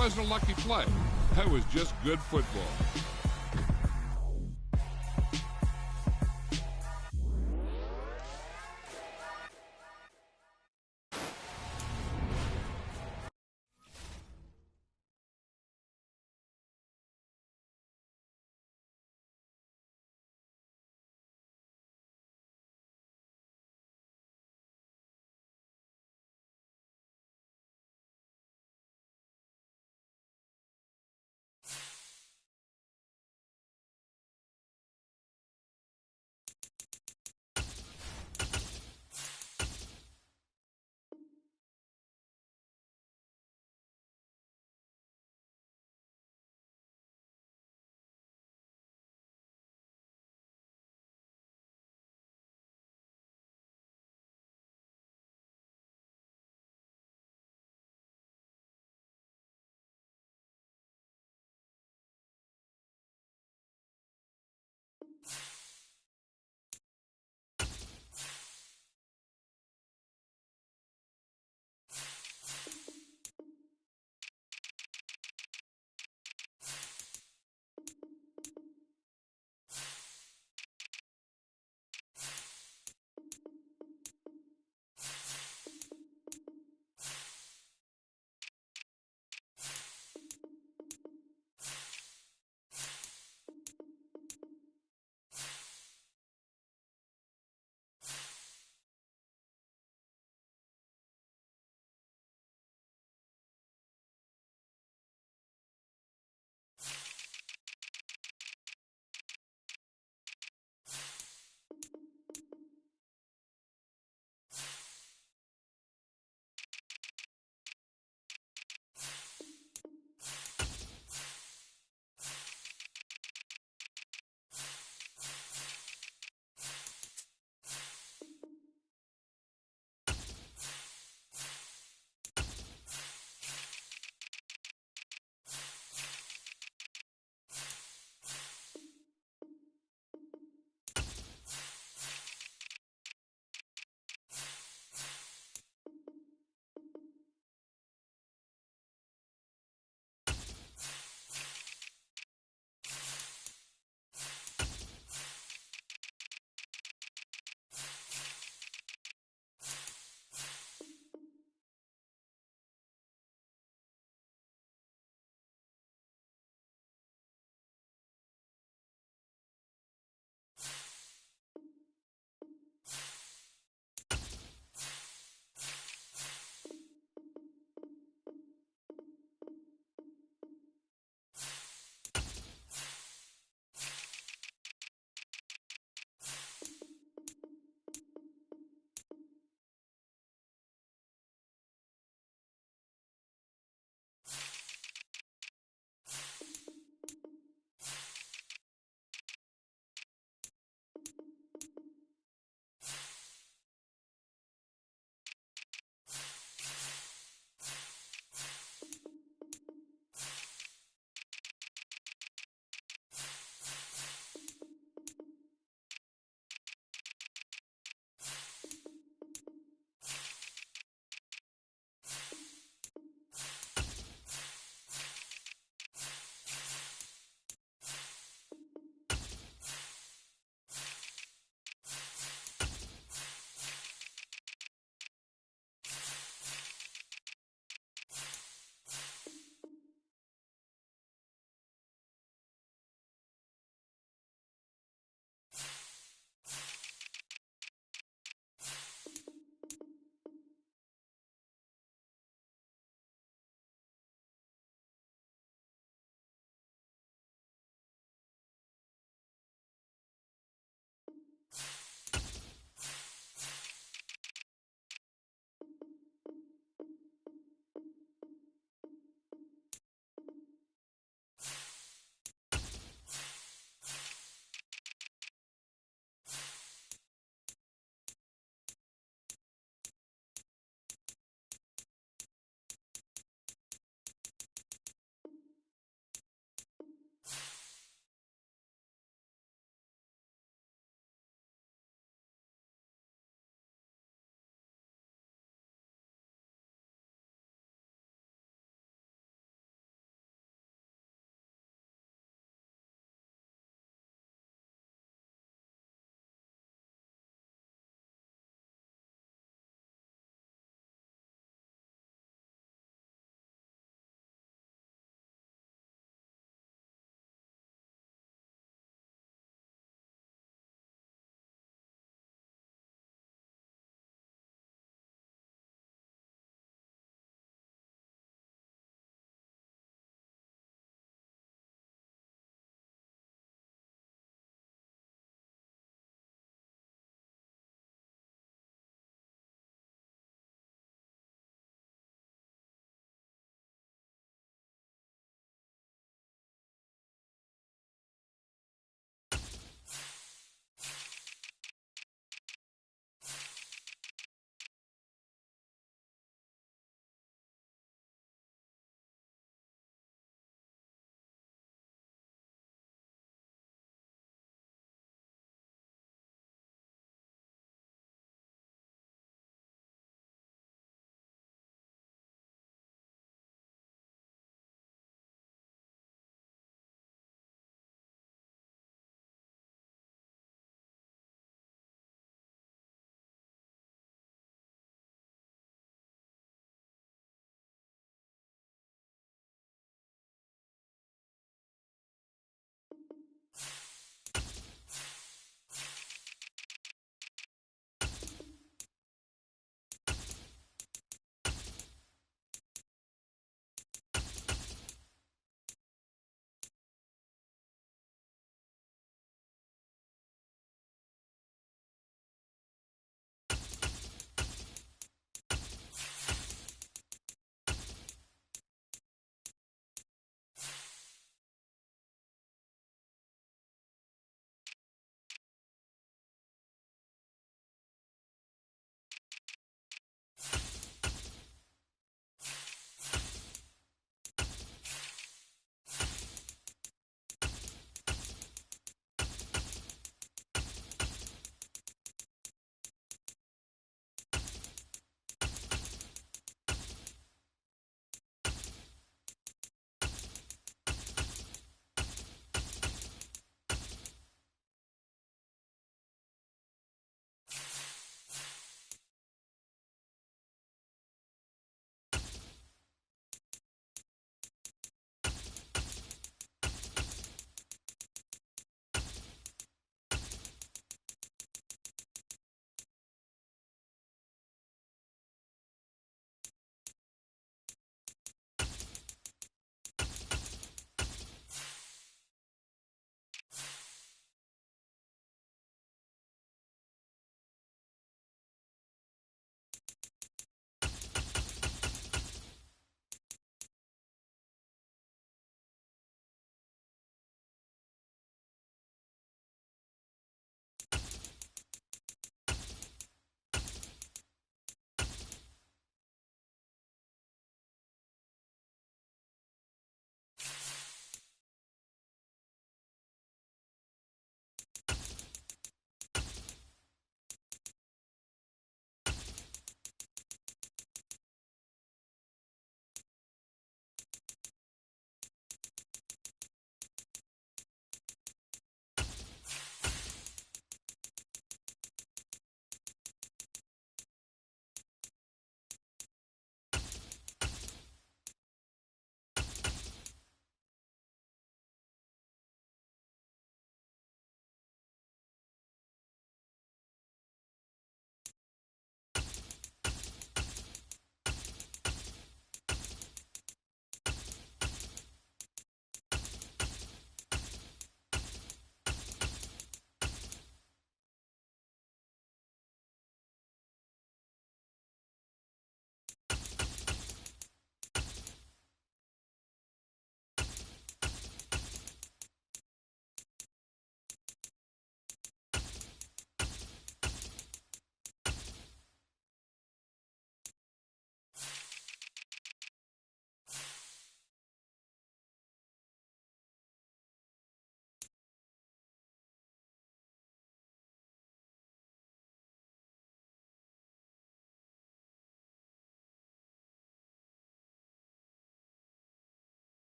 wasn't a lucky play. That was just good football.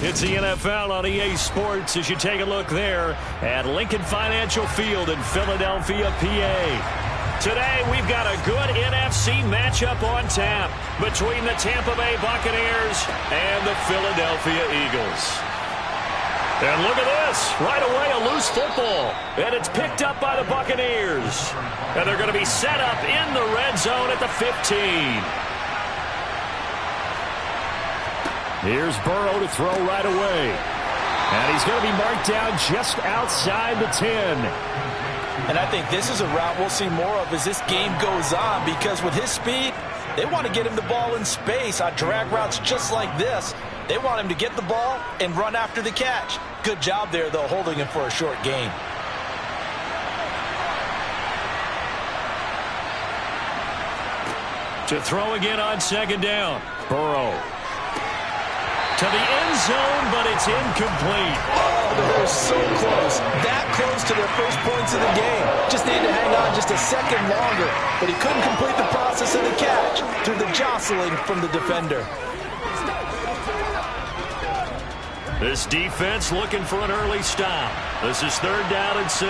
It's the NFL on EA Sports as you take a look there at Lincoln Financial Field in Philadelphia, PA. Today, we've got a good NFC matchup on tap between the Tampa Bay Buccaneers and the Philadelphia Eagles. And look at this. Right away, a loose football. And it's picked up by the Buccaneers. And they're going to be set up in the red zone at the 15. Here's Burrow to throw right away. And he's going to be marked down just outside the 10. And I think this is a route we'll see more of as this game goes on, because with his speed, they want to get him the ball in space on drag routes just like this. They want him to get the ball and run after the catch. Good job there, though, holding him for a short gain. To throw again on second down. Burrow. To the end zone, but it's incomplete. Oh, they were so close. That close to their first points of the game. Just needed to hang on just a second longer. But he couldn't complete the process of the catch through the jostling from the defender. This defense looking for an early stop. This is 3rd down and 6.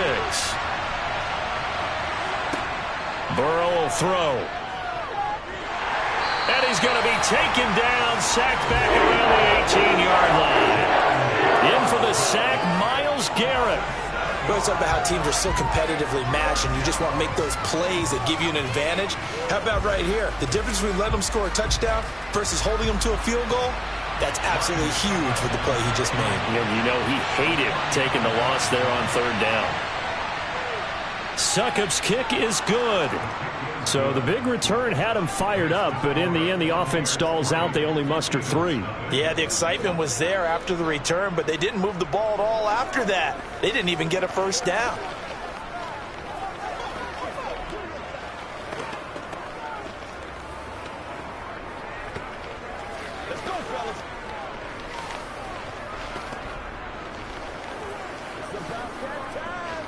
Burrow will throw. And he's going to be taken down, sacked back around the 18-yard line. In for the sack, Myles Garrett. We always talk about how teams are so competitively matched, and you just want to make those plays that give you an advantage. How about right here? The difference between letting them score a touchdown versus holding them to a field goal, that's absolutely huge with the play he just made. And you know he hated taking the loss there on 3rd down. Succop's kick is good. So the big return had him fired up, but in the end, the offense stalls out. They only muster 3. Yeah, the excitement was there after the return, but they didn't move the ball at all after that. They didn't even get a first down. Let's go, fellas. It's about that time.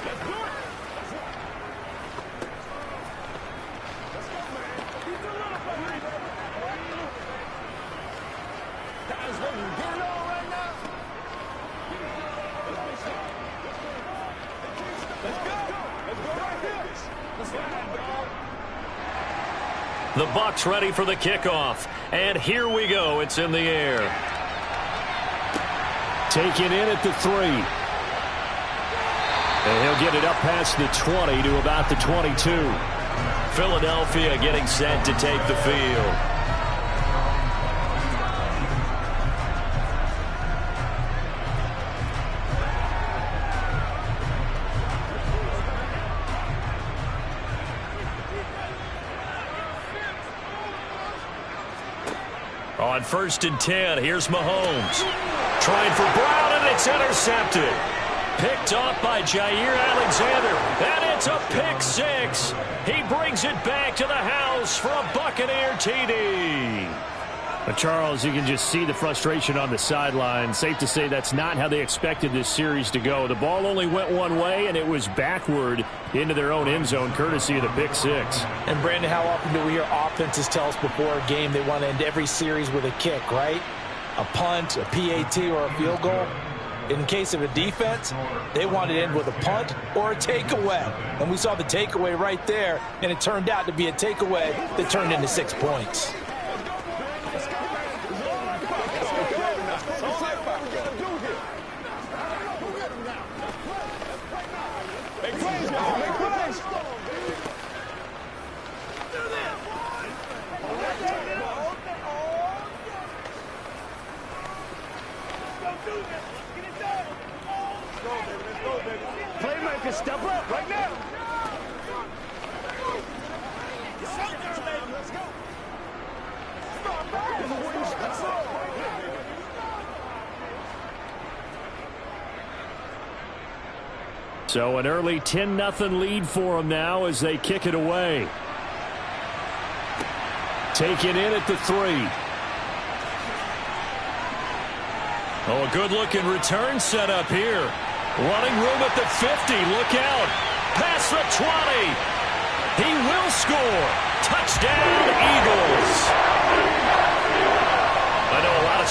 Let's do it. Let's go, man. He's a little behind. Guys, ready to get it on right now? Let's go. Let's go right here. Let's go, dog. The Bucs ready for the kickoff. And here we go. It's in the air. Taken in at the 3. And he'll get it up past the 20 to about the 22. Philadelphia getting set to take the field. On 1st and 10, here's Mahomes. Trying for Brown, and it's intercepted. Picked off by Jair Alexander, and it's a pick 6. He brings it back to the house for a Buccaneer TD. But Charles, you can just see the frustration on the sideline. Safe to say that's not how they expected this series to go. The ball only went one way, and it was backward into their own end zone, courtesy of the pick 6. And, Brandon, how often do we hear offenses tell us before a game they want to end every series with a kick, right? A punt, a PAT, or a field goal. In case of a defense, they want to end with a punt or a takeaway. And we saw the takeaway right there, and it turned out to be a takeaway that turned into 6 points. Playmaker, step up right now. Let's go. So an early 10-0 lead for them now as they kick it away. Taken in at the 3. Oh, a good-looking return set up here. Running room at the 50. Look out. Past the 20. He will score. Touchdown, Eagles.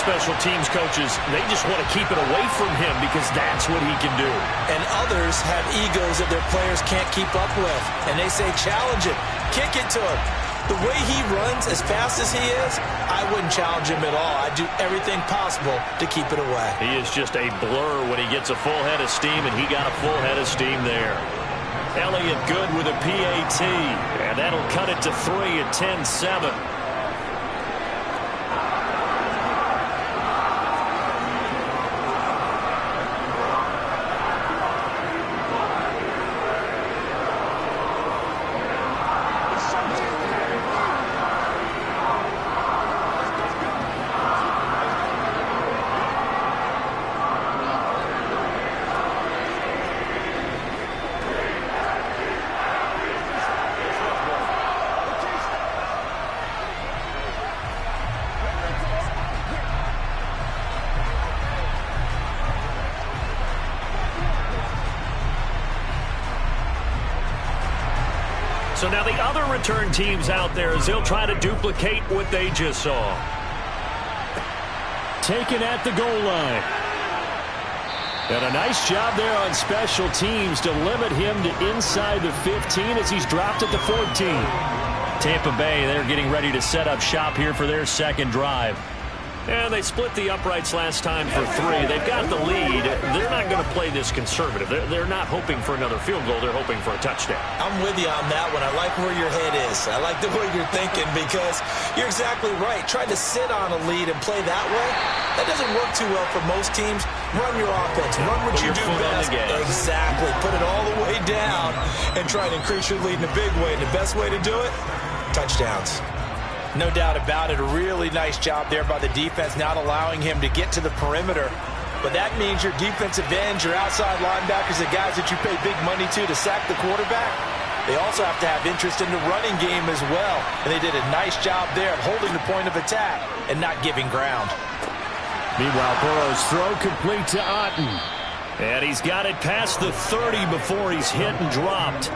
special teams coaches, they just want to keep it away from him because that's what he can do. And others have egos that their players can't keep up with. And they say, challenge him, kick it to him. The way he runs as fast as he is, I wouldn't challenge him at all. I'd do everything possible to keep it away. He is just a blur when he gets a full head of steam, and he got a full head of steam there. Elliott good with a PAT, and that'll cut it to 3 at 10-7. So now the other return teams out there as they'll try to duplicate what they just saw. Taken at the goal line. And a nice job there on special teams to limit him to inside the 15 as he's dropped at the 14. Tampa Bay, they're getting ready to set up shop here for their second drive. And they split the uprights last time for 3. They've got the lead. They're not going to play this conservative. They're not hoping for another field goal. They're hoping for a touchdown. I'm with you on that one. I like where your head is. I like the way you're thinking because you're exactly right. Trying to sit on a lead and play that way, that doesn't work too well for most teams. Run your offense. Run what you do best. Exactly. Put it all the way down and try to increase your lead in a big way. And the best way to do it, touchdowns. No doubt about it. A really nice job there by the defense, not allowing him to get to the perimeter. But that means your defensive ends, your outside linebackers, the guys that you pay big money to sack the quarterback, they also have to have interest in the running game as well. And they did a nice job there of holding the point of attack and not giving ground. Meanwhile, Burrow's throw complete to Otten. And he's got it past the 30 before he's hit and dropped.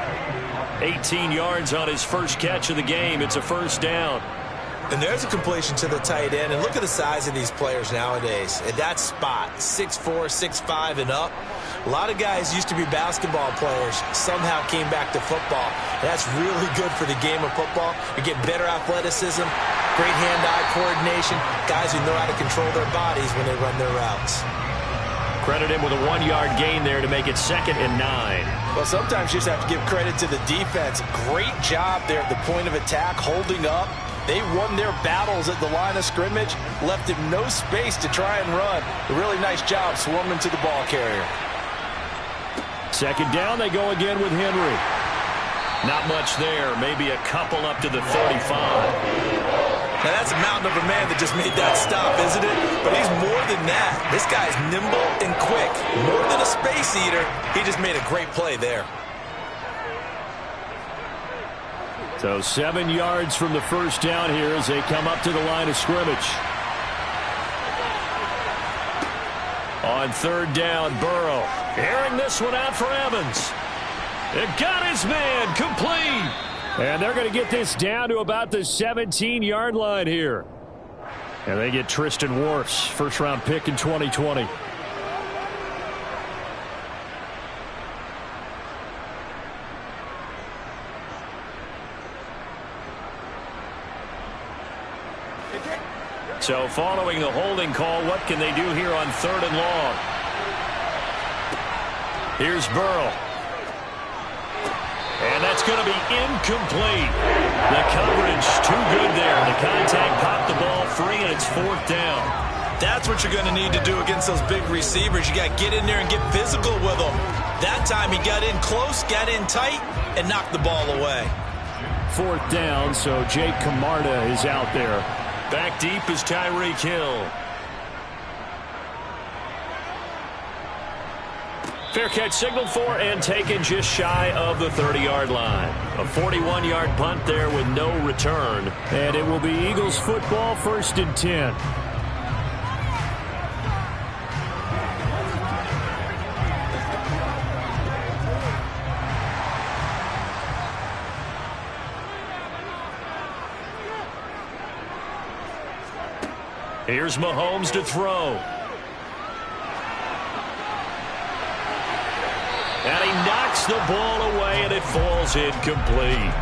18 yards on his first catch of the game. It's a first down. And there's a completion to the tight end. And look at the size of these players nowadays. At that spot, 6'4", 6'5", and up. A lot of guys used to be basketball players, somehow came back to football. And that's really good for the game of football. You get better athleticism, great hand-eye coordination, guys who know how to control their bodies when they run their routes. Credit him with a 1-yard gain there to make it 2nd and 9. Well, sometimes you just have to give credit to the defense. Great job there at the point of attack, holding up. They won their battles at the line of scrimmage, left him no space to try and run. A really nice job swarming to the ball carrier. 2nd down, they go again with Henry. Not much there, maybe a couple up to the 35. Now that's a mountain of a man that just made that stop, isn't it? But he's more than that. This guy's nimble and quick. More than a space eater, he just made a great play there. So 7 yards from the first down here as they come up to the line of scrimmage. On 3rd down, Burrow airing this one out for Evans. It got his man complete. And they're going to get this down to about the 17-yard line here. And they get Tristan Wirfs, first-round pick in 2020. So following the holding call, what can they do here on 3rd and long? Here's Burrow. And that's going to be incomplete. The coverage too good there. The contact popped the ball free, and it's 4th down. That's what you're going to need to do against those big receivers. You got to get in there and get physical with them. That time he got in close, got in tight, and knocked the ball away. 4th down, so Jake Camarda is out there. Back deep is Tyreek Hill. Fair catch signaled for and taken just shy of the 30-yard line. A 41-yard punt there with no return. And it will be Eagles football, 1st and 10. Here's Mahomes to throw. And he knocks the ball away, and it falls incomplete.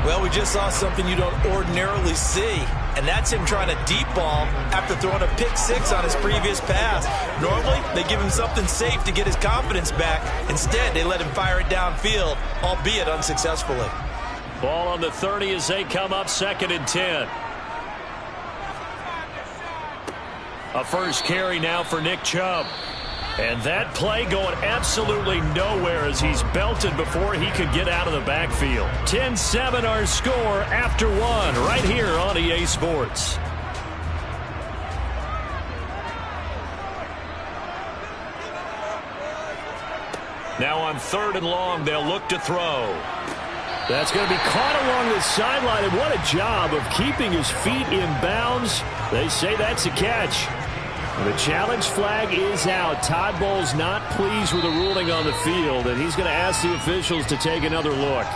Well, we just saw something you don't ordinarily see, and that's him trying to deep ball after throwing a pick six on his previous pass. Normally, they give him something safe to get his confidence back. Instead, they let him fire it downfield, albeit unsuccessfully. Ball on the 30 as they come up 2nd and 10. A first carry now for Nick Chubb. And that play going absolutely nowhere as he's belted before he could get out of the backfield. 10-7 our score after one right here on EA Sports. Now on 3rd and long, they'll look to throw. That's going to be caught along the sideline, and what a job of keeping his feet in bounds. They say that's a catch. The challenge flag is out. Todd Bowles not pleased with the ruling on the field, and he's going to ask the officials to take another look.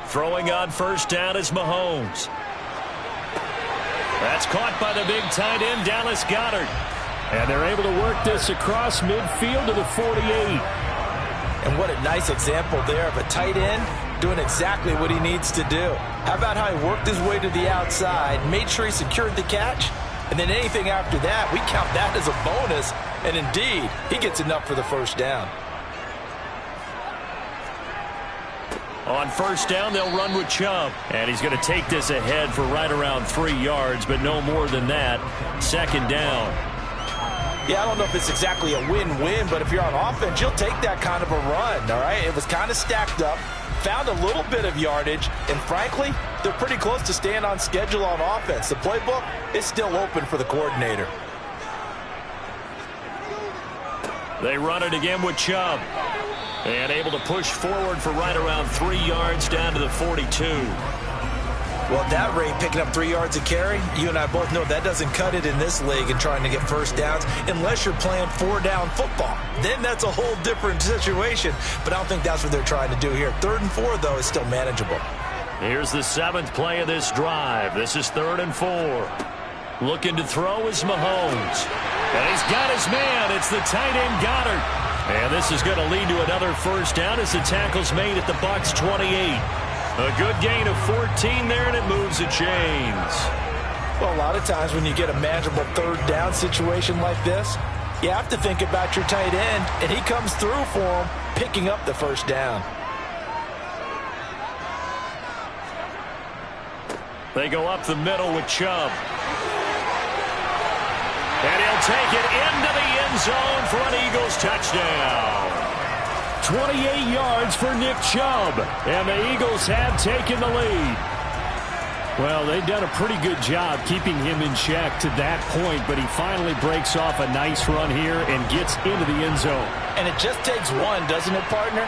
Throwing on first down is Mahomes. That's caught by the big tight end, Dallas Goedert. And they're able to work this across midfield to the 48. And what a nice example there of a tight end doing exactly what he needs to do. How about how he worked his way to the outside, made sure he secured the catch, and then anything after that, we count that as a bonus. And indeed, he gets enough for the first down. On first down, they'll run with Chubb. And he's going to take this ahead for right around 3 yards, but no more than that. 2nd down. Yeah, I don't know if it's exactly a win-win, but if you're on offense, you'll take that kind of a run, all right? It was kind of stacked up, found a little bit of yardage, and frankly, they're pretty close to staying on schedule on offense. The playbook is still open for the coordinator. They run it again with Chubb. And able to push forward for right around 3 yards down to the 42. Well, at that rate, picking up 3 yards a carry, you and I both know that doesn't cut it in this league and trying to get first downs unless you're playing 4-down football. Then that's a whole different situation, but I don't think that's what they're trying to do here. 3rd and 4, though, is still manageable. Here's the 7th play of this drive. This is 3rd and 4. Looking to throw is Mahomes. And he's got his man. It's the tight end Goddard. And this is going to lead to another first down as the tackle's made at the Bucs 28. A good gain of 14 there, and it moves the chains. Well, a lot of times when you get a manageable 3rd down situation like this, you have to think about your tight end, and he comes through for him, picking up the first down. They go up the middle with Chubb. And he'll take it into the end zone for an Eagles touchdown. 28 yards for Nick Chubb. And the Eagles have taken the lead. Well, they've done a pretty good job keeping him in check to that point, but he finally breaks off a nice run here and gets into the end zone. And it just takes one, doesn't it, partner?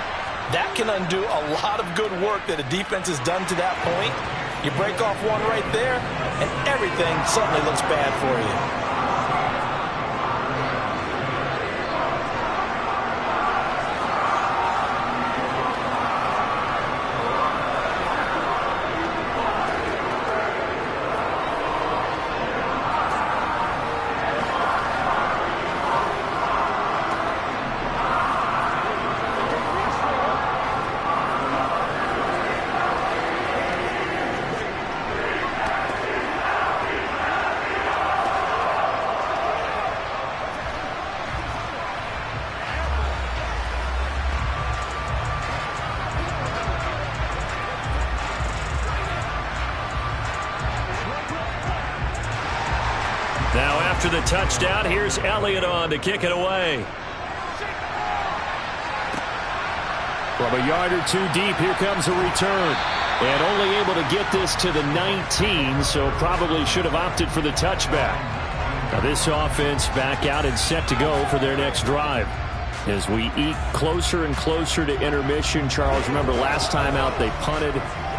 That can undo a lot of good work that a defense has done to that point. You break off one right there, and everything suddenly looks bad for you. Now after the touchdown, here's Elliott on to kick it away. From a yard or two deep, here comes a return. And only able to get this to the 19, so probably should have opted for the touchback. Now this offense back out and set to go for their next drive. As we eke closer and closer to intermission, Charles, remember last time out they punted.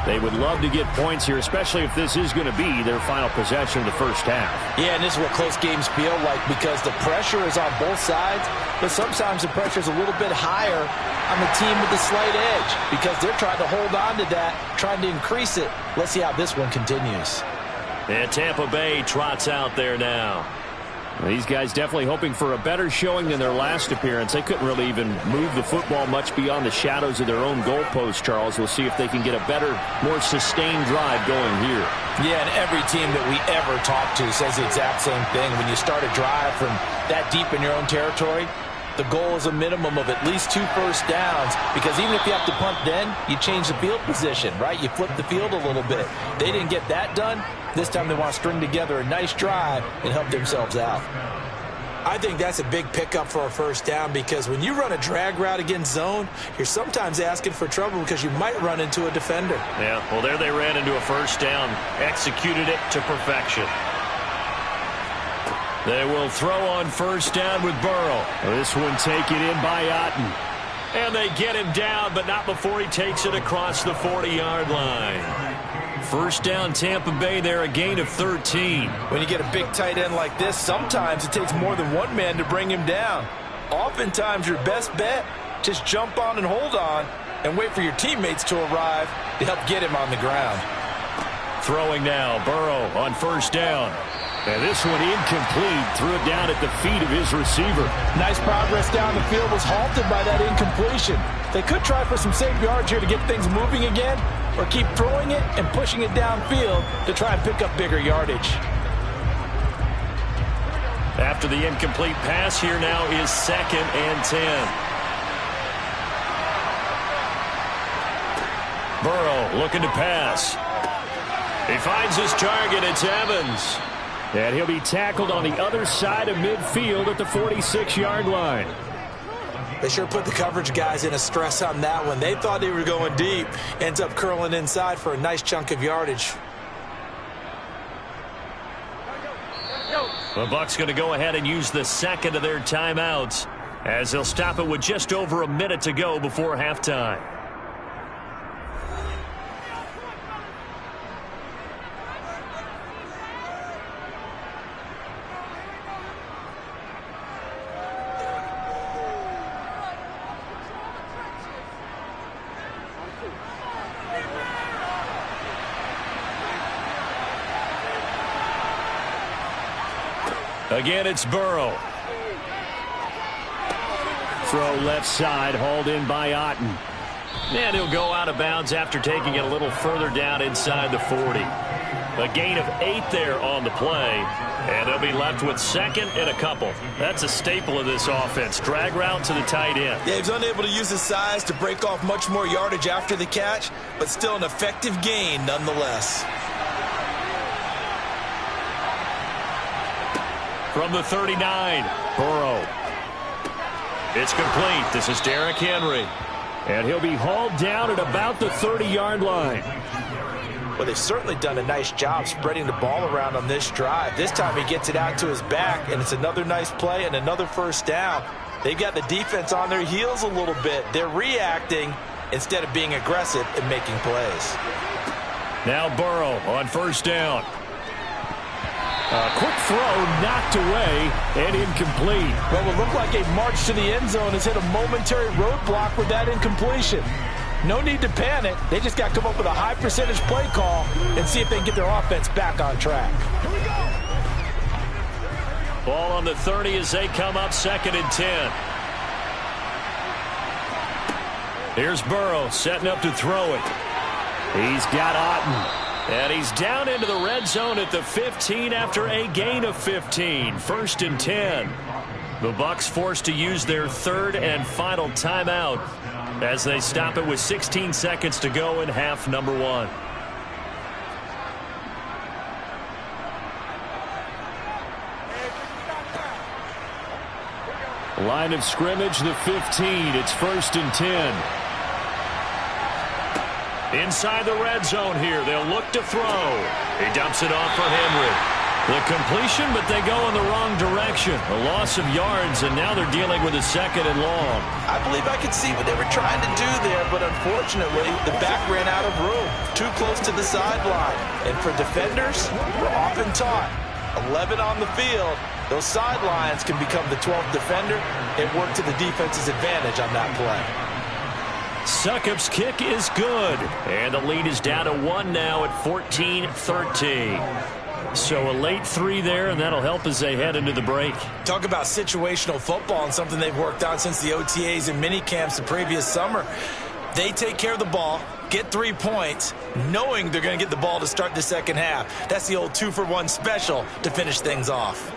They would love to get points here, especially if this is going to be their final possession of the first half. Yeah, and this is what close games feel like because the pressure is on both sides, but sometimes the pressure is a little bit higher on the team with the slight edge because they're trying to hold on to that, trying to increase it. Let's see how this one continues. And Tampa Bay trots out there now. These guys definitely hoping for a better showing than their last appearance. They couldn't really even move the football much beyond the shadows of their own goalpost, Charles. We'll see if they can get a better, more sustained drive going here. Yeah, and every team that we ever talk to says the exact same thing. When you start a drive from that deep in your own territory, the goal is a minimum of at least 2 first downs because even if you have to punt then, you change the field position, right? You flip the field a little bit. They didn't get that done. This time they want to string together a nice drive and help themselves out. I think that's a big pickup for a first down because when you run a drag route against zone, you're sometimes asking for trouble because you might run into a defender. Yeah, well, there they ran into a first down, executed it to perfection. They will throw on first down with Burrow. This one taken in by Otten. And they get him down, but not before he takes it across the 40-yard line. First down, Tampa Bay there, a gain of 13. When you get a big tight end like this, sometimes it takes more than one man to bring him down. Oftentimes, your best bet, just jump on and hold on and wait for your teammates to arrive to help get him on the ground. Throwing now, Burrow on first down. And this one incomplete. Threw it down at the feet of his receiver. Nice progress down the field was halted by that incompletion. They could try for some safe yards here to get things moving again, or keep throwing it and pushing it downfield to try and pick up bigger yardage. After the incomplete pass, here now is 2nd and 10. Burrow looking to pass. He finds his target. It's Evans. And he'll be tackled on the other side of midfield at the 46-yard line. They sure put the coverage guys in a stress on that one. They thought they were going deep. Ends up curling inside for a nice chunk of yardage. The Bucs going to go ahead and use the second of their timeouts as they'll stop it with just over a minute to go before halftime. Again, it's Burrow. Throw left side, hauled in by Otten. And he'll go out of bounds after taking it a little further down inside the 40. A gain of 8 there on the play. And they'll be left with 2nd and a couple. That's a staple of this offense. Drag route to the tight end. Yeah, he's unable to use his size to break off much more yardage after the catch, but still an effective gain nonetheless. From the 39, Burrow. It's complete. This is Derrick Henry. And he'll be hauled down at about the 30-yard line. Well, they've certainly done a nice job spreading the ball around on this drive. This time he gets it out to his back, and it's another nice play and another first down. They've got the defense on their heels a little bit. They're reacting instead of being aggressive and making plays. Now Burrow on first down. A quick throw knocked away and incomplete. Well, it looked like a march to the end zone has hit a momentary roadblock with that incompletion. No need to panic. They just got to come up with a high percentage play call and see if they can get their offense back on track. Ball on the 30 as they come up 2nd and 10. Here's Burrow setting up to throw it. He's got Otten. And he's down into the red zone at the 15 after a gain of 15. 1st and 10. The Bucs forced to use their 3rd and final timeout as they stop it with 16 seconds to go in half number 1. Line of scrimmage, the 15. It's 1st and 10. Inside the red zone here, they'll look to throw. He dumps it off for Henry. The completion, but they go in the wrong direction. A loss of yards, and now they're dealing with a 2nd and long. I believe I could see what they were trying to do there, but unfortunately, the back ran out of room. Too close to the sideline. And for defenders, we're often taught, 11 on the field, those sidelines can become the 12th defender. It worked to the defense's advantage on that play. Succop's kick is good, and the lead is down to 1 now at 14-13. So a late 3 there, and that'll help as they head into the break. Talk about situational football and something they've worked on since the OTAs and mini camps the previous summer. They take care of the ball, get 3 points, knowing they're going to get the ball to start the second half. That's the old 2-for-1 special to finish things off.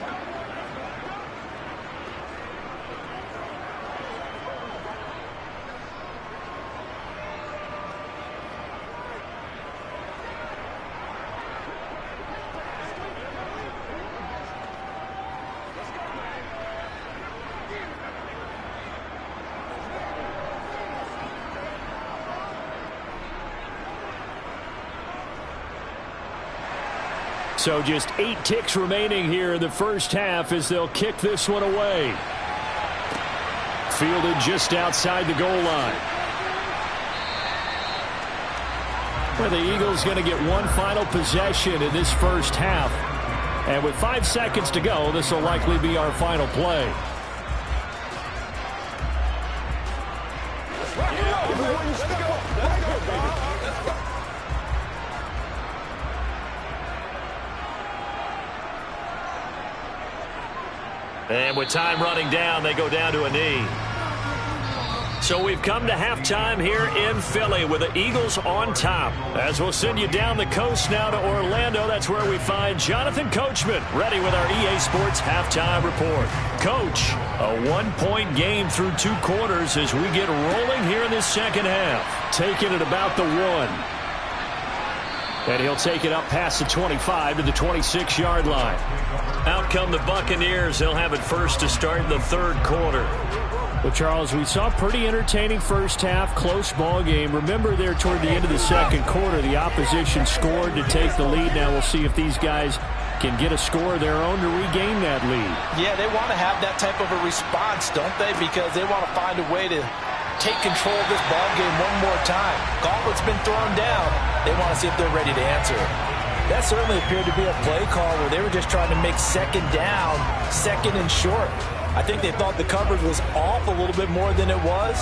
So just 8 ticks remaining here in the first half as they'll kick this one away. Fielded just outside the goal line. Well, the Eagles going to get one final possession in this first half. And with 5 seconds to go, this will likely be our final play. And with time running down, they go down to a knee. So we've come to halftime here in Philly with the Eagles on top. As we'll send you down the coast now to Orlando, that's where we find Jonathan Coachman ready with our EA Sports halftime report. Coach, a 1-point game through 2 quarters as we get rolling here in this second half. Taking it about the 1. And he'll take it up past the 25 to the 26-yard line. Out come the Buccaneers. They'll have it first to start the third quarter. Well, Charles, we saw a pretty entertaining first half, close ball game. Remember there toward the end of the second quarter, the opposition scored to take the lead. Now we'll see if these guys can get a score of their own to regain that lead. Yeah, they want to have that type of a response, don't they? Because they want to find a way to take control of this ball game one more time. Gauntlet's been thrown down. They want to see if they're ready to answer it. That certainly appeared to be a play call where they were just trying to make second down, second and short. I think they thought the coverage was off a little bit more than it was.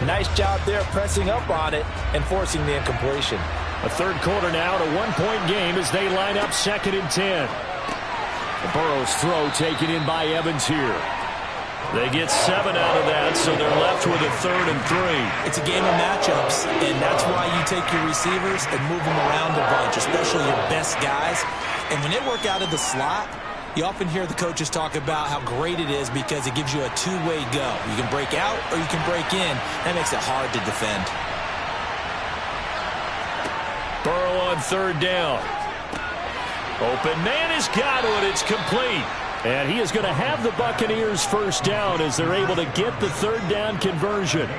Nice job there pressing up on it and forcing the incompletion. A third quarter now, a 1-point game as they line up 2nd and 10. Burrow's throw taken in by Evans here. They get 7 out of that, so they're left with a 3rd and 3. It's a game of matchups, and that's why you take your receivers and move them around a bunch, especially your best guys. And when they work out of the slot, you often hear the coaches talk about how great it is because it gives you a two-way go. You can break out or you can break in. That makes it hard to defend. Burrow on 3rd down. Open man has got it. It's complete. And he is going to have the Buccaneers first down as they're able to get the 3rd down conversion.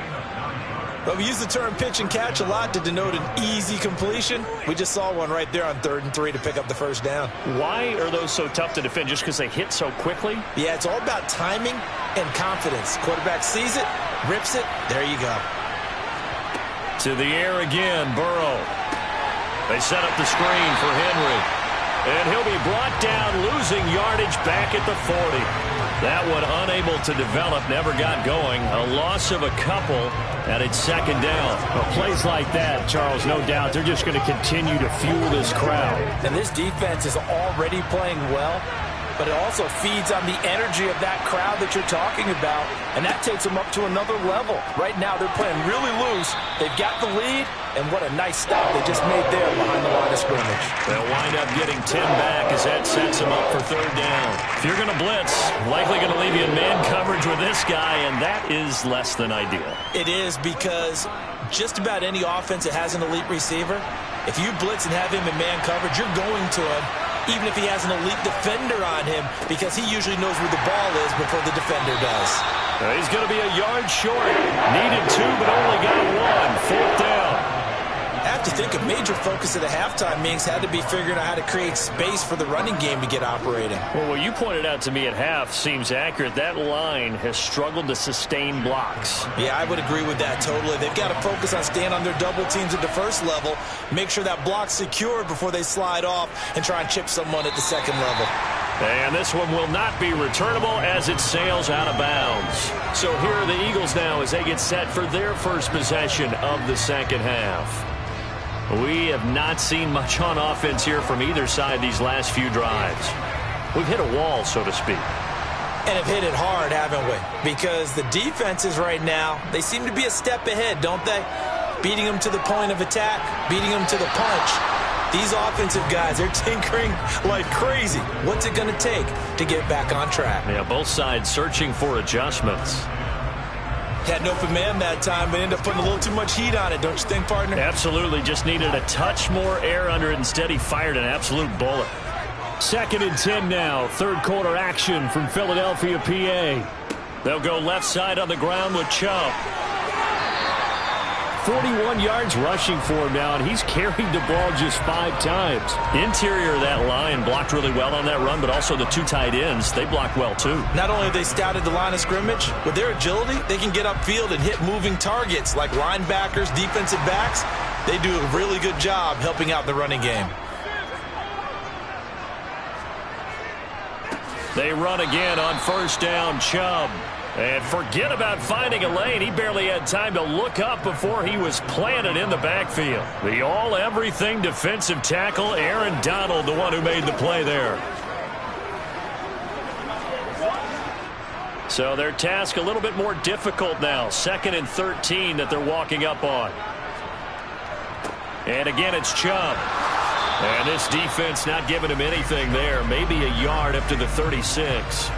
Well, we use the term pitch and catch a lot to denote an easy completion. We just saw one right there on 3rd and 3 to pick up the first down. Why are those so tough to defend? Just because they hit so quickly? Yeah, it's all about timing and confidence. Quarterback sees it, rips it, there you go. To the air again, Burrow. They set up the screen for Henry. And he'll be brought down, losing yardage back at the 40. That one unable to develop, never got going. A loss of a couple, and it's 2nd down. Well, plays like that, Charles, no doubt, they're just going to continue to fuel this crowd. And this defense is already playing well, but it also feeds on the energy of that crowd that you're talking about, and that takes them up to another level. Right now, they're playing really loose. They've got the lead. And what a nice stop they just made there behind the line of scrimmage. They'll wind up getting 10 back as that sets them up for 3rd down. If you're going to blitz, likely going to leave you in man coverage with this guy, and that is less than ideal. It is because just about any offense that has an elite receiver, if you blitz and have him in man coverage, you're going to him, even if he has an elite defender on him, because he usually knows where the ball is before the defender does. He's going to be a yard short. Needed 2, but only got 1. 4th down. I have to think a major focus at the halftime meetings had to be figuring out how to create space for the running game to get operating. Well, what you pointed out to me at half seems accurate. That line has struggled to sustain blocks. Yeah, I would agree with that totally. They've got to focus on staying on their double teams at the first level, make sure that block's secured before they slide off and try and chip someone at the second level. And this one will not be returnable as it sails out of bounds. So here are the Eagles now as they get set for their first possession of the second half. We have not seen much on offense here from either side these last few drives. We've hit a wall, so to speak. And have hit it hard, haven't we? Because the defenses right now, they seem to be a step ahead, don't they? Beating them to the point of attack, beating them to the punch. These offensive guys, they're tinkering like crazy. What's it going to take to get back on track? Yeah, both sides searching for adjustments. Had an open man that time, but ended up putting a little too much heat on it, don't you think, partner? Absolutely. Just needed a touch more air under it. Instead, he fired an absolute bullet. 2nd and 10 now. Third quarter action from Philadelphia, PA. They'll go left side on the ground with Chubb. 41 yards rushing for him now, and he's carried the ball just 5 times. Interior of that line blocked really well on that run, but also the 2 tight ends, they blocked well too. Not only have they scouted the line of scrimmage, with their agility, they can get upfield and hit moving targets like linebackers, defensive backs. They do a really good job helping out the running game. They run again on first down, Chubb. And forget about finding a lane. He barely had time to look up before he was planted in the backfield. The all-everything defensive tackle, Aaron Donald, the one who made the play there. So their task a little bit more difficult now. 2nd and 13 that they're walking up on. And again, it's Chubb. And this defense not giving him anything there. Maybe a yard up to the 36.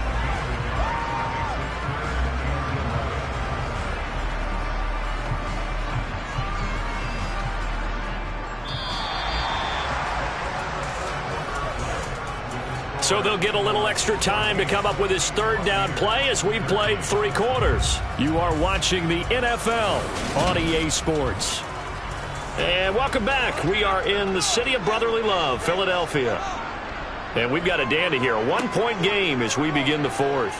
So they'll get a little extra time to come up with his 3rd down play as we've played 3 quarters. You are watching the NFL on EA Sports. And welcome back. We are in the city of brotherly love, Philadelphia. And we've got a dandy here. A 1-point game as we begin the 4th.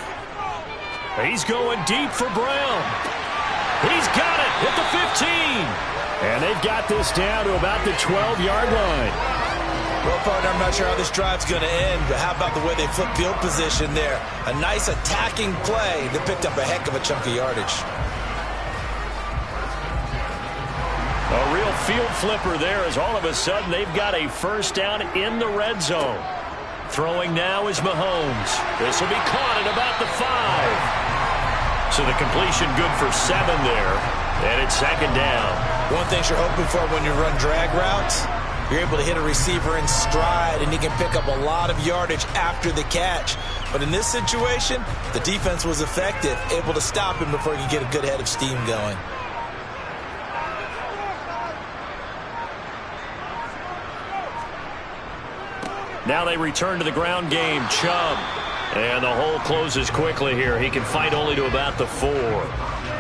He's going deep for Brown. He's got it at the 15. And they've got this down to about the 12-yard line. Well, partner, I'm not sure how this drive's going to end, but how about the way they flip field position there? A nice attacking play that picked up a heck of a chunk of yardage. A real field flipper there as all of a sudden they've got a first down in the red zone. Throwing now is Mahomes. This will be caught at about the 5. So the completion good for 7 there, and it's 2nd down. One thing you're hoping for when you run drag routes, you're able to hit a receiver in stride, and he can pick up a lot of yardage after the catch. But in this situation, the defense was effective, able to stop him before he could get a good head of steam going. Now they return to the ground game. Chubb. And the hole closes quickly here. He can fight only to about the 4.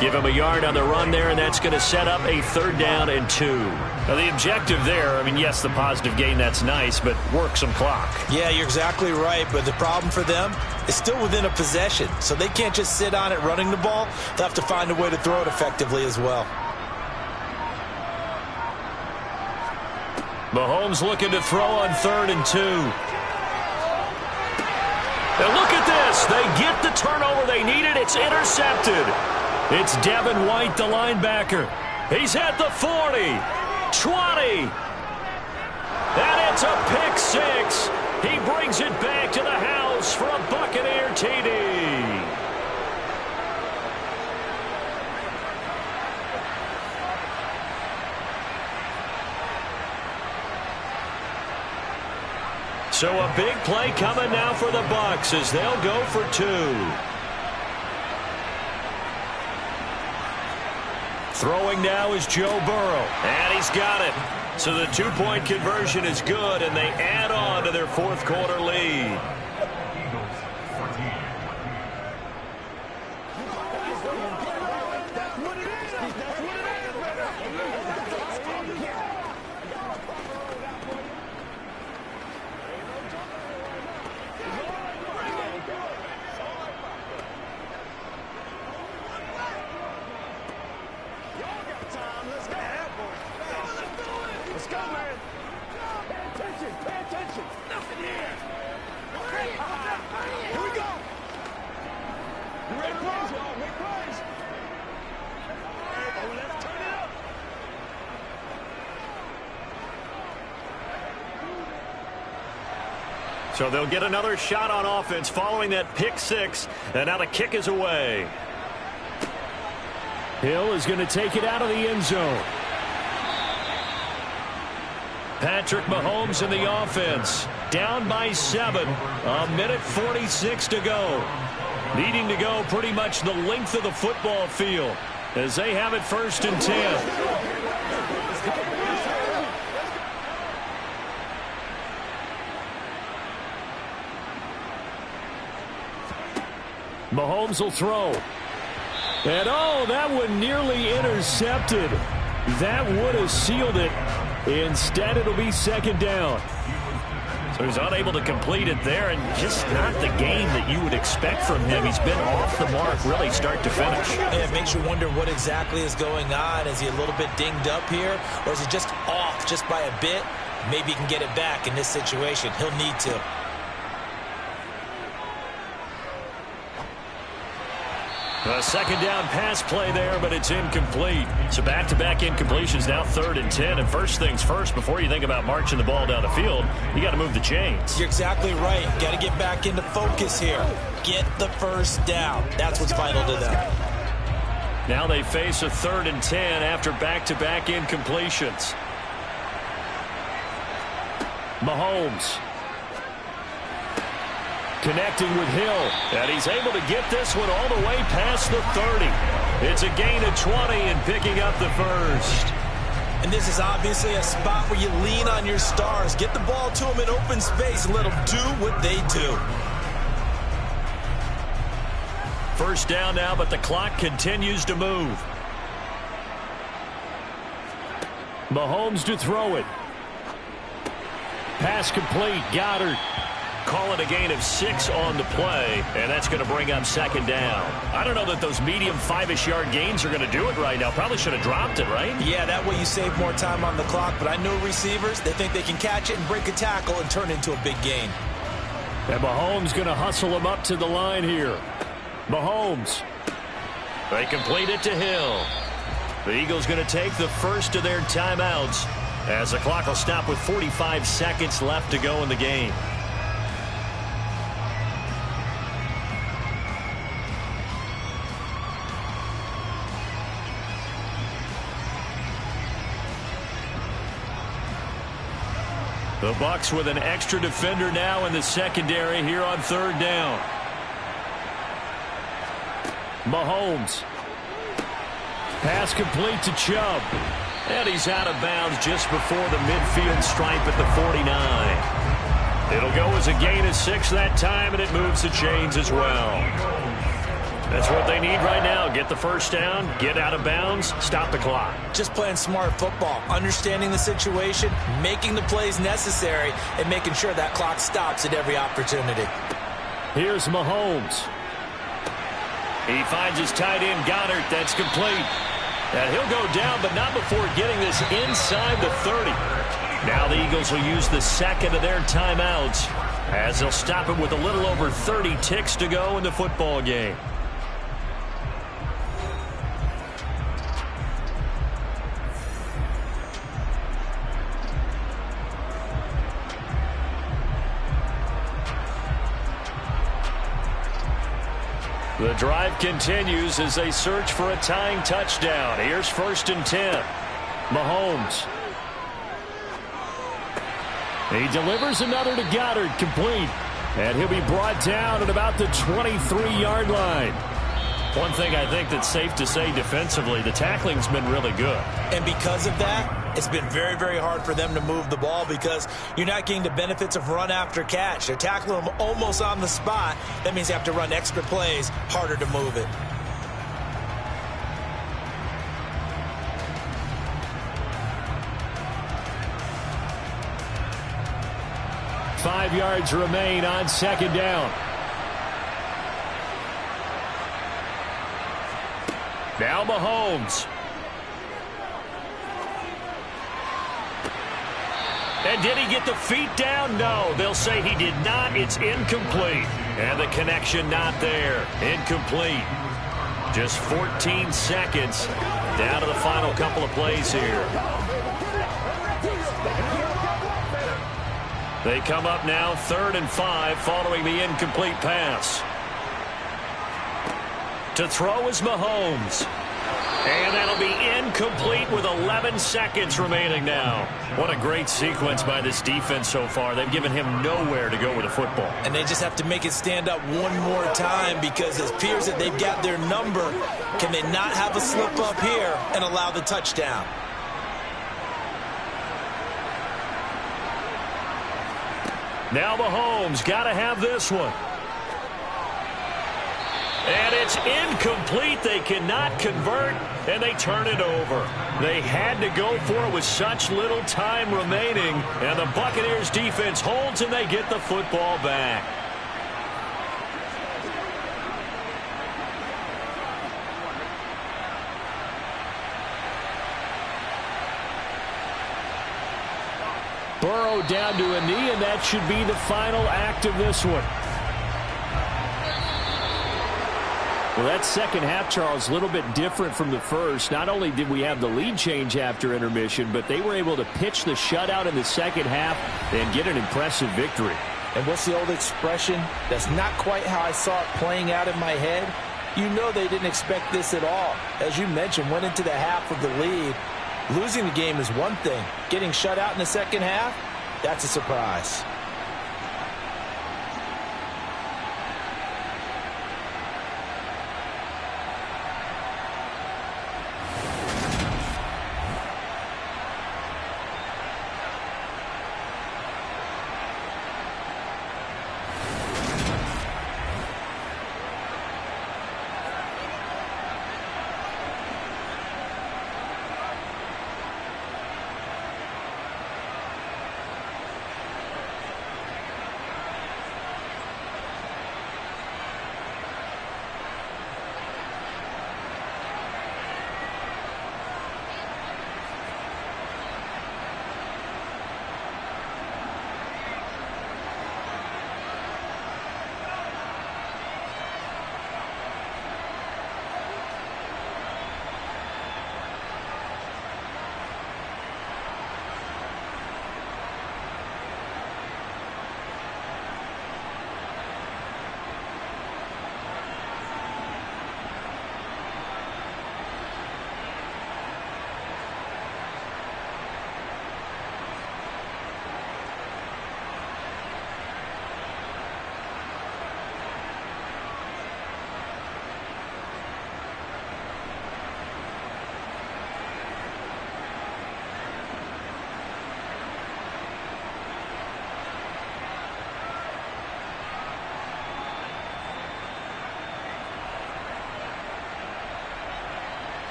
Give him a yard on the run there, and that's going to set up a 3rd down and 2. Now the objective there, I mean, yes, the positive gain, that's nice, but work some clock. Yeah, you're exactly right, but the problem for them is still within a possession, so they can't just sit on it running the ball. They'll have to find a way to throw it effectively as well. Mahomes looking to throw on 3rd and 2. And look at this. They get the turnover they needed. It's intercepted. It's Devin White, the linebacker. He's at the 40, 20. And it's a pick 6. He brings it back to the house for a Buccaneer TD. So a big play coming now for the Bucs as they'll go for 2. Throwing now is Joe Burrow. And he's got it. So the 2-point conversion is good, and they add on to their 4th quarter lead. time. Let's go. Let's go, man. Pay attention. Pay attention. Nothing here. Here we go. You ready to plays, y'all? Make plays. Oh, let's turn it up. So they'll get another shot on offense following that pick six. And now the kick is away. Hill is going to take it out of the end zone. Patrick Mahomes in the offense. Down by 7. A minute 46 to go. Needing to go pretty much the length of the football field as they have it 1st and 10. Mahomes will throw. And oh, that one nearly intercepted. That would have sealed it. Instead, it'll be 2nd down. So he's unable to complete it there, and just not the game that you would expect from him. He's been off the mark really start to finish. And it makes you wonder what exactly is going on. Is he a little bit dinged up here, or is he just off just by a bit? Maybe he can get it back in this situation. He'll need to. A 2nd down pass play there, but it's incomplete. So back-to-back incompletions, now 3rd and 10. And first things first, before you think about marching the ball down the field, you got to move the chains. You're exactly right. Got to get back into focus here. Get the first down. That's what's vital to them. Now they face a 3rd and 10 after back-to-back incompletions. Mahomes connecting with Hill. And he's able to get this one all the way past the 30. It's a gain of 20 and picking up the first. And this is obviously a spot where you lean on your stars. Get the ball to them in open space and let them do what they do. First down now, but the clock continues to move. Mahomes to throw it. Pass complete. Goddard. Call it a gain of 6 on the play, and that's going to bring up 2nd down. I don't know that those medium 5-ish yard gains are going to do it right now. Probably should have dropped it, right? Yeah, that way you save more time on the clock, but I know receivers, they think they can catch it and break a tackle and turn it into a big gain. And Mahomes going to hustle him up to the line here. Mahomes. They complete it to Hill. The Eagles going to take the first of their timeouts as the clock will stop with 45 seconds left to go in the game. The Bucs with an extra defender now in the secondary here on 3rd down. Mahomes. Pass complete to Chubb. And he's out of bounds just before the midfield stripe at the 49. It'll go as a gain of 6 that time, and it moves the chains as well. That's what they need right now. Get the first down, get out of bounds, stop the clock. Just playing smart football, understanding the situation, making the plays necessary, and making sure that clock stops at every opportunity. Here's Mahomes. He finds his tight end, Goddard. That's complete. And he'll go down, but not before getting this inside the 30. Now the Eagles will use the 2nd of their timeouts as they'll stop it with a little over 30 ticks to go in the football game. The drive continues as they search for a tying touchdown. Here's 1st and 10. Mahomes. He delivers another to Goddard, complete. And he'll be brought down at about the 23-yard line. One thing I think that's safe to say defensively, the tackling's been really good. And because of that, it's been very, very hard for them to move the ball because you're not getting the benefits of run after catch. They're tackling them almost on the spot. That means they have to run extra plays, harder to move it. Five yards remain on 2nd down. Now Mahomes. And did he get the feet down? No, they'll say he did not. It's incomplete. And the connection not there. Incomplete. Just 14 seconds down to the final couple of plays here. They come up now 3rd and 5 following the incomplete pass. To throw is Mahomes. And that'll be incomplete with 11 seconds remaining now. What a great sequence by this defense so far. They've given him nowhere to go with the football. And they just have to make it stand up one more time because it appears that they've got their number. Can they not have a slip up here and allow the touchdown? Now Mahomes got to have this one. And it's incomplete. They cannot convert, and they turn it over. They had to go for it with such little time remaining, and the Buccaneers defense holds, and they get the football back. Burrow down to a knee, and that should be the final act of this one. Well, that second half, Charles, a little bit different from the first. Not only did we have the lead change after intermission, but they were able to pitch the shutout in the second half and get an impressive victory. And what's the old expression? That's not quite how I saw it playing out in my head. You know they didn't expect this at all. As you mentioned, went into the half with the lead. Losing the game is one thing. Getting shut out in the second half, that's a surprise.